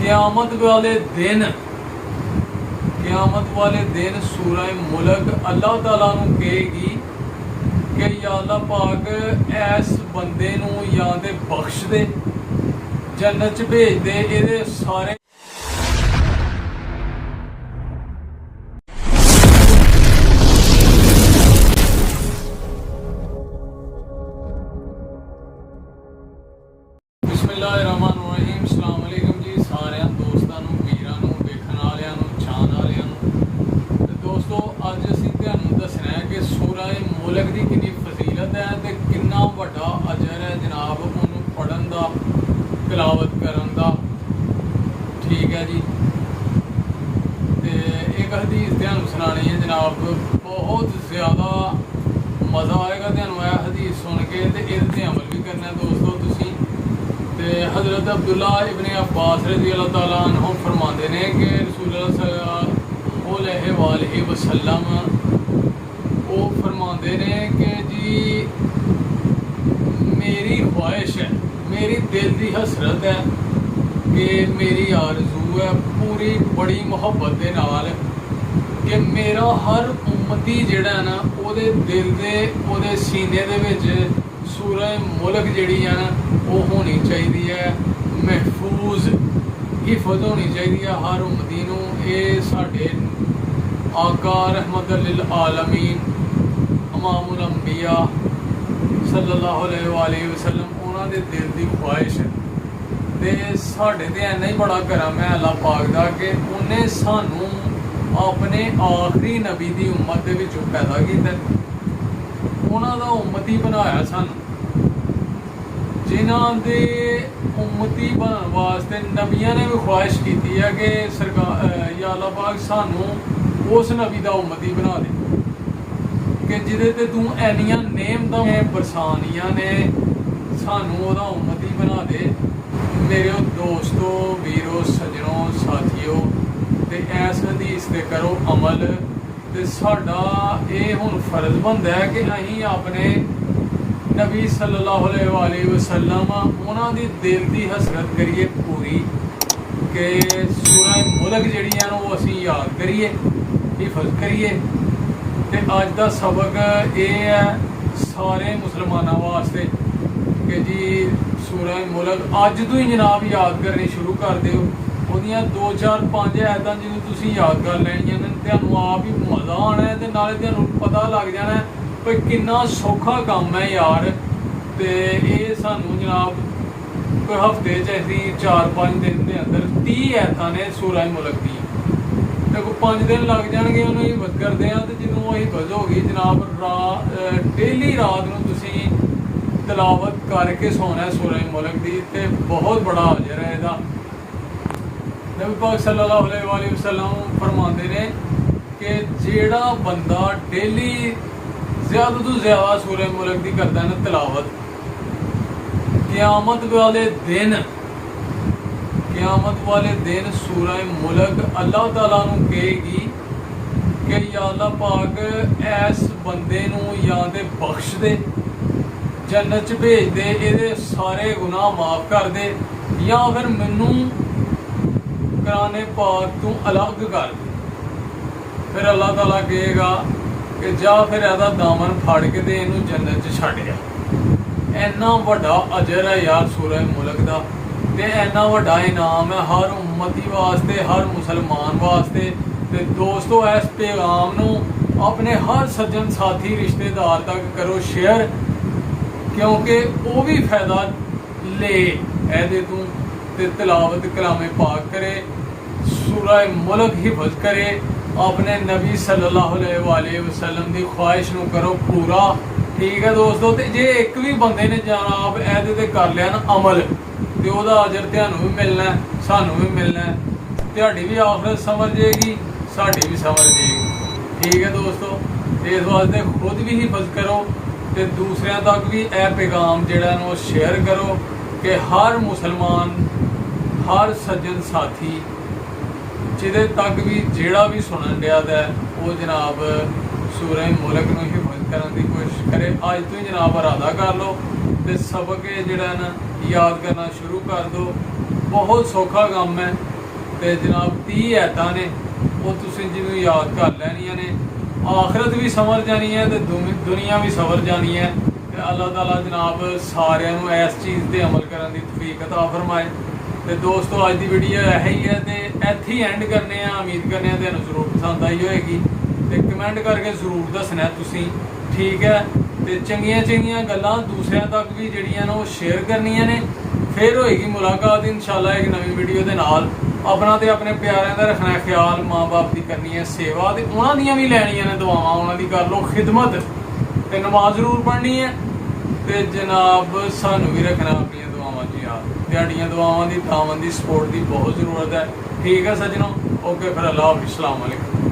क़यामत वाले दिन सूरह मुल्क अल्लाह ताला नूं कहेगी कि या अल्लाह पाक ऐस बंदे नूं या ते बख्श दे, जन्नत च भेज दे, इहदे सारे बिस्मिल्लाहिर्रहमानिर्रहीम। अस्सलाम वालेकुम जी सारिਆਂ ਦੋਸਤਾਂ ਨੂੰ, ਵੀਰਾਂ ਨੂੰ, ਵੇਖਣ ਵਾਲਿਆਂ ਨੂੰ, ਚਾਹਣ ਵਾਲਿਆਂ ਨੂੰ। ਤੇ ਦੋਸਤੋ ਅੱਜ ਅਸੀਂ ਤੁਹਾਨੂੰ ਦੱਸਣਾ ਹੈ ਕਿ ਸੂਰਾ ਮੁਲਕ ਦੀ ਕਿੰਨੀ ਫਜ਼ੀਲਤ ਹੈ ਤੇ ਕਿੰਨਾ ਵੱਡਾ ਅਜਰ ਹੈ ਜਨਾਬ ਉਹਨੂੰ ਪੜ੍ਹਨ ਦਾ, ਤਿਲਾਵਤ ਕਰਨ ਦਾ। ਠੀਕ ਹੈ ਜੀ। ਤੇ ਇੱਕ ਹਦੀਸ ਤੁਹਾਨੂੰ ਸੁਣਾਣੀ ਹੈ ਜਨਾਬ, ਬਹੁਤ ਜ਼ਿਆਦਾ ਮਜ਼ਾ ਆਏਗਾ ਤੁਹਾਨੂੰ ਇਹ ਹਦੀਸ ਸੁਣ ਕੇ ਤੇ ਇਹਦੇ 'ਤੇ ਅਮਲ ਵੀ ਕਰਨਾ ਦੋਸਤੋ ਤੁਸੀਂ। हज़रत अब्दुल्ला इब्न अब्बास रज़ी अल्लाह ताला अन्हु फरमाते हैं कि रसूलुल्लाह सल्लल्लाहु अलैहि वसल्लम वो फरमाते हैं कि जी मेरी ख्वाहिश है, मेरी दिल की हसरत है कि मेरी आरज़ू है पूरी बड़ी मुहब्बत के नाल कि मेरा हर उम्मती जिहड़ा है ना उहदे दिल दे उहदे सीने दे विच सूरह मुल्क जिहड़ी है ना वो होनी चाहिए है, महफूज हिफज होनी चाहिए हर उम्मती नूं। ये साडे आका रहमत लिल आलमीन इमामुल अंबिया सल्लल्लाहु अलैहि वसल्लम उन्हां दे दिल दी ख्वाहिश है। ते साडे ते इन्ना ही बड़ा करम है अल्लाह पाक दा कि उन्हें सानू अपने आखिरी नबी दी उम्मत दे विचों पैदा कीता, उन्हां दा उम्मती बनाया सानू। जिन्हां दे उम्मती बनने वास्ते नबियां ने भी ख्वाहिश की है कि सरकार या अल्लाह पाक सानू उस नबी दा उम्मती बना दे कि जिहदे ते तू ऐनियां नेमतां बरसानियां ने, सानू ओहदा उम्मती बना दे। मेरे दोस्तों, वीरों, सज्जनों, साथियों, ते ऐस हदीस ते करो अमल। ते साडा ये हुण फर्ज बनदा है कि असीं अपने नबी सल्लल्लाहु अलैहि वसल्लम उन्हां दी दिल दी हसरत करिए पूरी कि सूरह मुल्क जिहड़ी है वो असीं याद करिए, हिफज करिए। ते अज दा सबक ये है सारे मुसलमानां वास्ते कि जी सूरह मुल्क अज तो ही जनाब याद करनी शुरू कर दिओ। ਉਹਦੀਆਂ 2-4-5 ਐਤਾਂ ਜਿਹਨੂੰ ਤੁਸੀਂ ਯਾਦ ਕਰ ਲੈਣੀਆਂ ਨੇ, ਤੁਹਾਨੂੰ ਆਪ ਹੀ ਮਜ਼ਾ ਆਉਣਾ ਹੈ ਤੇ ਨਾਲੇ ਤੁਹਾਨੂੰ ਪਤਾ ਲੱਗ ਜਾਣਾ ਵੀ ਕਿੰਨਾ ਸੌਖਾ ਕੰਮ ਹੈ ਯਾਰ। ਤੇ ਇਹ ਸਾਨੂੰ ਜਨਾਬ ਕੋਈ ਹਫ਼ਤੇ 'ਚ ਅਸੀਂ 4-5 ਦਿਨ ਦੇ ਅੰਦਰ 30 ਐਤਾਂ ਨੇ ਸੂਰਾ ਮੁਲਕ ਦੀ, ਤੇ ਕੋਈ 5 ਦਿਨ ਲੱਗ ਜਾਣਗੇ ਉਹਨੂੰ ਹੀ ਹਿਫਜ਼ ਕਰਦੇ ਹਾਂ। ਤੇ ਜਦੋਂ ਉਹ ਹਿਫਜ਼ ਹੋ ਗਈ ਜਨਾਬ ਡੇਲੀ ਰਾਤ ਨੂੰ ਤੁਸੀਂ ਤਿਲਾਵਤ ਕਰਕੇ ਸੌਣਾ ਸੂਰਾ ਮੁਲਕ ਦੀ, ਤੇ ਬਹੁਤ ਬੜਾ ਅਜਰ ਹੈ ਇਹਦਾ। नबी पाक सल्लल्लाहु अलैहि वसल्लम फरमाते ने कि जेड़ा बंदा डेली ज़्यादा तो ज़्यादा सूरह मुल्क की करता है ना तिलावत, क़यामत वाले दिन सूरह मुल्क अल्लाह ताला नूं कहेगी कि या अल्लाह पाक ऐस बंदे नूं या ते बख्श दे, जन्नत च भेज दे, इहदे सारे गुनाह माफ़ कर दे, या फिर मैनू कराने पाक तू अलग कर दे। फिर अल्लाह ताला कहेगा कि जा फिर ਇਹਦਾ दामन फड़ के ते इनू जन्नत च छड्ड जा। इन्ना वड्डा अजर है यार सूरह मुल्क दा, ते इन्ना वड्डा इनाम है हर उम्मती वास्ते, हर मुसलमान वास्ते। ते दोस्तों इस पैगाम नू अपने हर सज्जन साथी रिश्तेदार तक करो शेयर, क्योंकि वो भी फायदा ले ਇਹਦੇ तू ते तिलावत कलामे पाक करे, सूरह मुल्क हिफज करे, अपने नबी सल्लल्लाहु अलैहि वसल्लम की ख्वाहिश नूं करो पूरा। ठीक है दोस्तों। तो जे एक भी बंदे ने जनाब ਇਹਦੇ ते कर लिया ना अमल, तो ਉਹਦਾ अजर ਤੁਹਾਨੂੰ भी मिलना है, सानू भी मिलना है, ਤੁਹਾਡੀ भी आखिरत समझ जाएगी, साडी भी समझ जाएगी। ठीक है दोस्तों। इस वास्ते खुद भी हिफज करो ते दूसरिਆਂ तक भी यह पैगाम ਜਿਹੜਾ ਨੂੰ शेयर करो कि हर मुसलमान, हर सज्जन साथी जिहदे तक भी जिहड़ा भी सुनन दिया वो जनाब सूरह मुल्क नूं हिफज करने की कोशिश करे। अज तो ही जनाब इरादा कर लो ते सबक जिहड़ा ना याद करना शुरू कर दो। बहुत सौखा काम है। ਤੇ ਜਨਾਬ 30 ਐਤਾਂ ਨੇ ਉਹ ਤੁਸੀਂ ਜਿਹਨੂੰ ਯਾਦ ਕਰ ਲੈਣੀਆਂ ਨੇ। ਆਖਰਤ ਵੀ ਸੰਵਰ ਜਾਣੀ ਹੈ ਤੇ ਦੁਨੀਆ ਵੀ ਸੰਵਰ ਜਾਣੀ ਹੈ। ਤੇ ਅੱਲਾਹ ਤਾਲਾ ਜਨਾਬ ਸਾਰਿਆਂ ਨੂੰ ਇਸ ਚੀਜ਼ ਤੇ ਅਮਲ ਕਰਨ ਦੀ ਤੌਫੀਕ ਅਤਾ ਫਰਮਾਏ। ਤੇ ਦੋਸਤੋ ਅੱਜ ਦੀ ਵੀਡੀਓ ਇਹ ਹੀ ਹੈ ਤੇ ਇੱਥੇ ਹੀ ਐਂਡ ਕਰਨੇ ਆ। ਉਮੀਦ ਕਰਨੇ ਆ ਤੁਹਾਨੂੰ ਜ਼ਰੂਰ ਪਸੰਦ ਆਈ ਹੋਏਗੀ ਤੇ ਕਮੈਂਟ ਕਰਕੇ ਜ਼ਰੂਰ ਦੱਸਣਾ ਤੁਸੀਂ, ਠੀਕ ਹੈ। ਤੇ ਚੰਗੀਆਂ ਗੱਲਾਂ ਦੂਸਰਿਆਂ ਤੱਕ ਵੀ ਜਿਹੜੀਆਂ ਨੇ ਉਹ ਸ਼ੇਅਰ ਕਰਨੀਆਂ ਨੇ। ਫਿਰ ਹੋਏਗੀ ਮੁਲਾਕਾਤ ਇਨਸ਼ਾਅੱਲਾ ਇੱਕ ਨਵੀਂ ਵੀਡੀਓ ਦੇ ਨਾਲ। ਆਪਣਾ ਤੇ ਆਪਣੇ ਪਿਆਰਿਆਂ ਦਾ ਰੱਖਣਾ ਖਿਆਲ, ਮਾਂ-ਬਾਪ ਦੀ ਕਰਨੀ ਹੈ ਸੇਵਾ ਤੇ ਉਹਨਾਂ ਦੀਆਂ ਵੀ ਲੈਣੀਆਂ ਨੇ ਦੁਆਵਾਂ, ਉਹਨਾਂ ਦੀ ਕਰ ਲਓ ਖਿਦਮਤ ਤੇ ਨਮਾਜ਼ ਜ਼ਰੂਰ ਪੜ੍ਹਨੀ ਹੈ। ਤੇ ਜਨਾਬ ਸਾਨੂੰ ਵੀ ਰੱਖਣਾ ਆਪਣੀਆਂ ਦੁਆਵਾਂ 'ਚ ਯਾਦ। ਤੁਹਾਡੀਆਂ ਦੁਆਵਾਂ ਦੀ, ਤਾਵਨ ਦੀ, ਸਪੋਰਟ ਦੀ ਬਹੁਤ ਜ਼ਰੂਰਤ ਹੈ। ਠੀਕ ਹੈ ਸੱਜਣੋ, ਓਕੇ ਫਿਰ, ਅੱਲਾਹ ਹਾਫਿਜ਼, अस्सलाम वालेकुम।